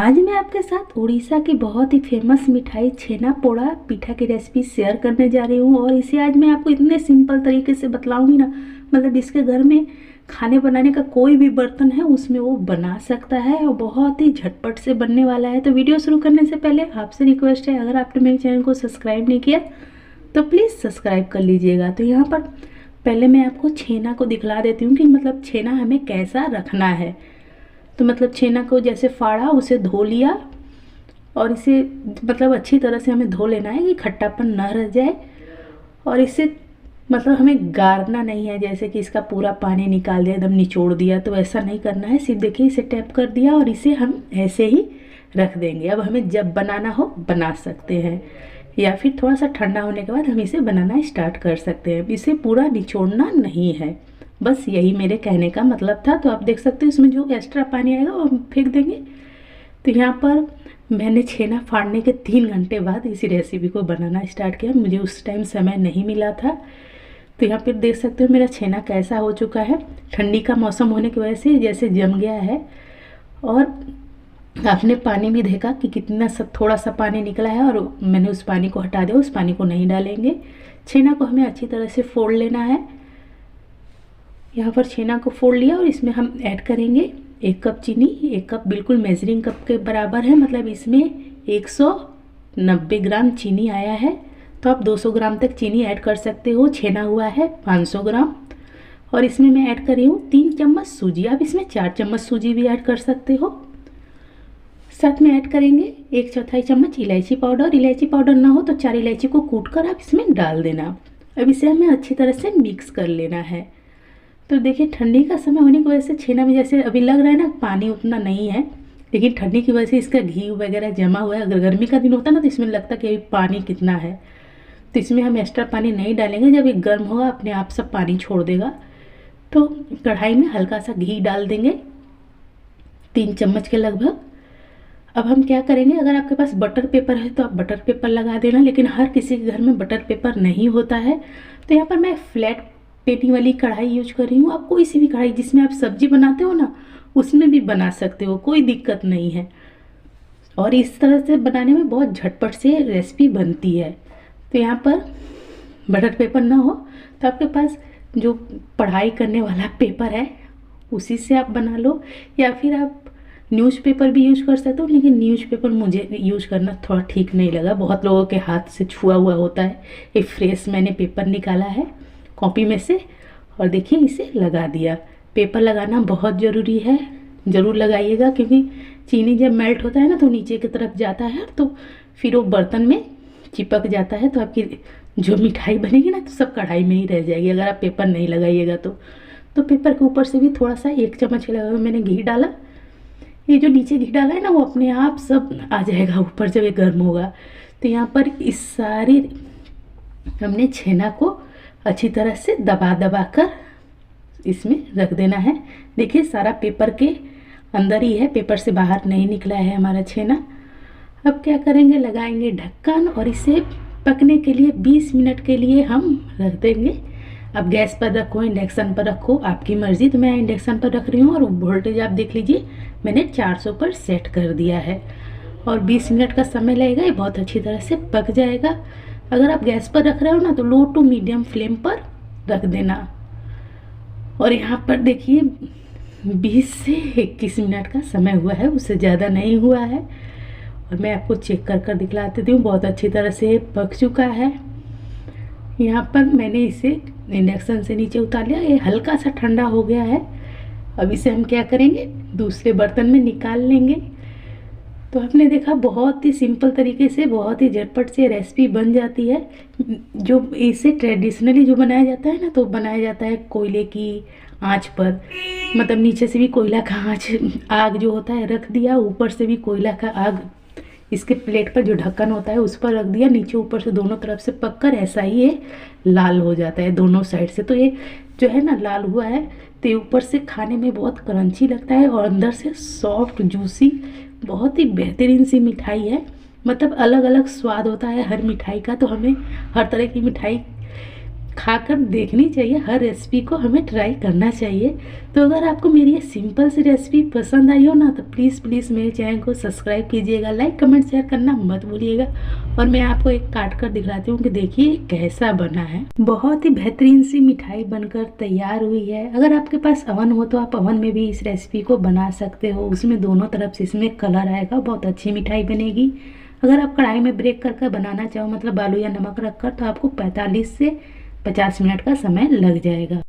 आज मैं आपके साथ उड़ीसा की बहुत ही फेमस मिठाई छेना पोड़ा पीठा की रेसिपी शेयर करने जा रही हूँ। और इसे आज मैं आपको इतने सिंपल तरीके से बतलाऊंगी ना, मतलब इसके घर में खाने बनाने का कोई भी बर्तन है उसमें वो बना सकता है और बहुत ही झटपट से बनने वाला है। तो वीडियो शुरू करने से पहले आपसे रिक्वेस्ट है, अगर आपने मेरे चैनल को सब्सक्राइब नहीं किया तो प्लीज़ सब्सक्राइब कर लीजिएगा। तो यहाँ पर पहले मैं आपको छेना को दिखला देती हूँ कि मतलब छेना हमें कैसा रखना है। तो मतलब छेना को जैसे फाड़ा, उसे धो लिया और इसे मतलब अच्छी तरह से हमें धो लेना है कि खट्टापन ना रह जाए। और इसे मतलब हमें गारना नहीं है, जैसे कि इसका पूरा पानी निकाल दिया, एकदम निचोड़ दिया, तो ऐसा नहीं करना है। सिर्फ देखिए इसे टैप कर दिया और इसे हम ऐसे ही रख देंगे। अब हमें जब बनाना हो बना सकते हैं, या फिर थोड़ा सा ठंडा होने के बाद हम इसे बनाना स्टार्ट कर सकते हैं। इसे पूरा निचोड़ना नहीं है, बस यही मेरे कहने का मतलब था। तो आप देख सकते हो इसमें जो एक्स्ट्रा पानी आएगा वो हम फेंक देंगे। तो यहाँ पर मैंने छेना फाड़ने के 3 घंटे बाद इसी रेसिपी को बनाना स्टार्ट किया। मुझे उस टाइम समय नहीं मिला था। तो यहाँ पर देख सकते हो मेरा छेना कैसा हो चुका है। ठंडी का मौसम होने की वजह से जैसे जम गया है। और आपने पानी भी देखा कि कितना सब थोड़ा सा पानी निकला है, और मैंने उस पानी को हटा दिया, उस पानी को नहीं डालेंगे। छेना को हमें अच्छी तरह से फोड़ लेना है। यहाँ पर छेना को फोड़ लिया और इसमें हम ऐड करेंगे 1 कप चीनी। 1 कप बिल्कुल मेजरिंग कप के बराबर है, मतलब इसमें 190 ग्राम चीनी आया है। तो आप 200 ग्राम तक चीनी ऐड कर सकते हो। छेना हुआ है 500 ग्राम। और इसमें मैं ऐड कर रही हूँ 3 चम्मच सूजी। आप इसमें 4 चम्मच सूजी भी ऐड कर सकते हो। साथ में ऐड करेंगे 1/4 चम्मच इलायची पाउडर। इलायची पाउडर ना हो तो 4 इलायची को कूट कर आप इसमें डाल देना। अब इसे हमें अच्छी तरह से मिक्स कर लेना है। तो देखिए ठंडी का समय होने की वजह से छेना में जैसे अभी लग रहा है ना पानी उतना नहीं है, लेकिन ठंडी की वजह से इसका घी वगैरह जमा हुआ है। अगर गर्मी का दिन होता ना तो इसमें लगता कि अभी पानी कितना है। तो इसमें हम एक्स्ट्रा पानी नहीं डालेंगे। जब ये गर्म होगा अपने आप सब पानी छोड़ देगा। तो कढ़ाई में हल्का सा घी डाल देंगे, 3 चम्मच के लगभग। अब हम क्या करेंगे, अगर आपके पास बटर पेपर है तो आप बटर पेपर लगा देना, लेकिन हर किसी के घर में बटर पेपर नहीं होता है। तो यहाँ पर मैं फ्लैट पेटी वाली कढ़ाई यूज कर रही हूँ। आप कोई सी भी कढ़ाई जिसमें आप सब्जी बनाते हो ना, उसमें भी बना सकते हो, कोई दिक्कत नहीं है। और इस तरह से बनाने में बहुत झटपट से रेसिपी बनती है। तो यहाँ पर बटर पेपर ना हो तो आपके पास जो पढ़ाई करने वाला पेपर है उसी से आप बना लो, या फिर आप न्यूज़पेपर भी यूज कर सकते हो। लेकिन न्यूज़पेपर मुझे यूज करना थोड़ा ठीक नहीं लगा, बहुत लोगों के हाथ से छुआ हुआ होता है। ये फ्रेश मैंने पेपर निकाला है कॉपी में से, और देखिए इसे लगा दिया। पेपर लगाना बहुत ज़रूरी है, ज़रूर लगाइएगा, क्योंकि चीनी जब मेल्ट होता है ना तो नीचे की तरफ जाता है, तो फिर वो बर्तन में चिपक जाता है। तो आपकी जो मिठाई बनेगी ना तो सब कढ़ाई में ही रह जाएगी, अगर आप पेपर नहीं लगाइएगा तो पेपर के ऊपर से भी थोड़ा सा 1 चम्मच लगा मैंने घी डाला। ये जो नीचे घी डाला है ना वो अपने आप सब आ जाएगा ऊपर जब ये गर्म होगा। तो यहाँ पर इस सारी हमने छेना को अच्छी तरह से दबा दबा कर इसमें रख देना है। देखिए सारा पेपर के अंदर ही है, पेपर से बाहर नहीं निकला है हमारा छेना। अब क्या करेंगे, लगाएंगे ढक्कन और इसे पकने के लिए 20 मिनट के लिए हम रख देंगे। अब गैस पर रखो, इंडक्शन पर रखो, आपकी मर्ज़ी। तो मैं इंडक्शन पर रख रही हूँ और वोल्टेज आप देख लीजिए मैंने 400 पर सेट कर दिया है। और 20 मिनट का समय लगेगा, ये बहुत अच्छी तरह से पक जाएगा। अगर आप गैस पर रख रहे हो ना तो लो टू मीडियम फ्लेम पर रख देना। और यहाँ पर देखिए 20 से 21 मिनट का समय हुआ है, उससे ज़्यादा नहीं हुआ है। और मैं आपको चेक कर कर दिखला देती हूँ, बहुत अच्छी तरह से पक चुका है। यहाँ पर मैंने इसे इंडक्शन से नीचे उतार लिया, ये हल्का सा ठंडा हो गया है। अब इसे हम क्या करेंगे, दूसरे बर्तन में निकाल लेंगे। तो आपने देखा बहुत ही सिंपल तरीके से, बहुत ही झटपट से रेसिपी बन जाती है। जो इसे ट्रेडिशनली जो बनाया जाता है ना, तो बनाया जाता है कोयले की आंच पर, मतलब नीचे से भी कोयला का आग जो होता है रख दिया, ऊपर से भी कोयला का आग इसके प्लेट पर जो ढक्कन होता है उस पर रख दिया, नीचे ऊपर से दोनों तरफ से पककर ऐसा ही ये लाल हो जाता है दोनों साइड से। तो ये जो है ना लाल हुआ है, तो ये ऊपर से खाने में बहुत क्रंची लगता है और अंदर से सॉफ्ट जूसी, बहुत ही बेहतरीन सी मिठाई है। मतलब अलग अलग स्वाद होता है हर मिठाई का, तो हमें हर तरह की मिठाई खाकर देखनी चाहिए, हर रेसिपी को हमें ट्राई करना चाहिए। तो अगर आपको मेरी ये सिंपल सी रेसिपी पसंद आई हो ना, तो प्लीज़ प्लीज़ मेरे चैनल को सब्सक्राइब कीजिएगा, लाइक कमेंट शेयर करना मत भूलिएगा। और मैं आपको एक काट कर दिखलाती हूँ कि देखिए कैसा बना है। बहुत ही बेहतरीन सी मिठाई बनकर तैयार हुई है। अगर आपके पास अवन हो तो आप अवन में भी इस रेसिपी को बना सकते हो, उसमें दोनों तरफ से इसमें कलर आएगा, बहुत अच्छी मिठाई बनेगी। अगर आप कढ़ाई में ब्रेक कर बनाना चाहो, मतलब आलू या नमक रखकर, तो आपको 45 से 50 मिनट का समय लग जाएगा।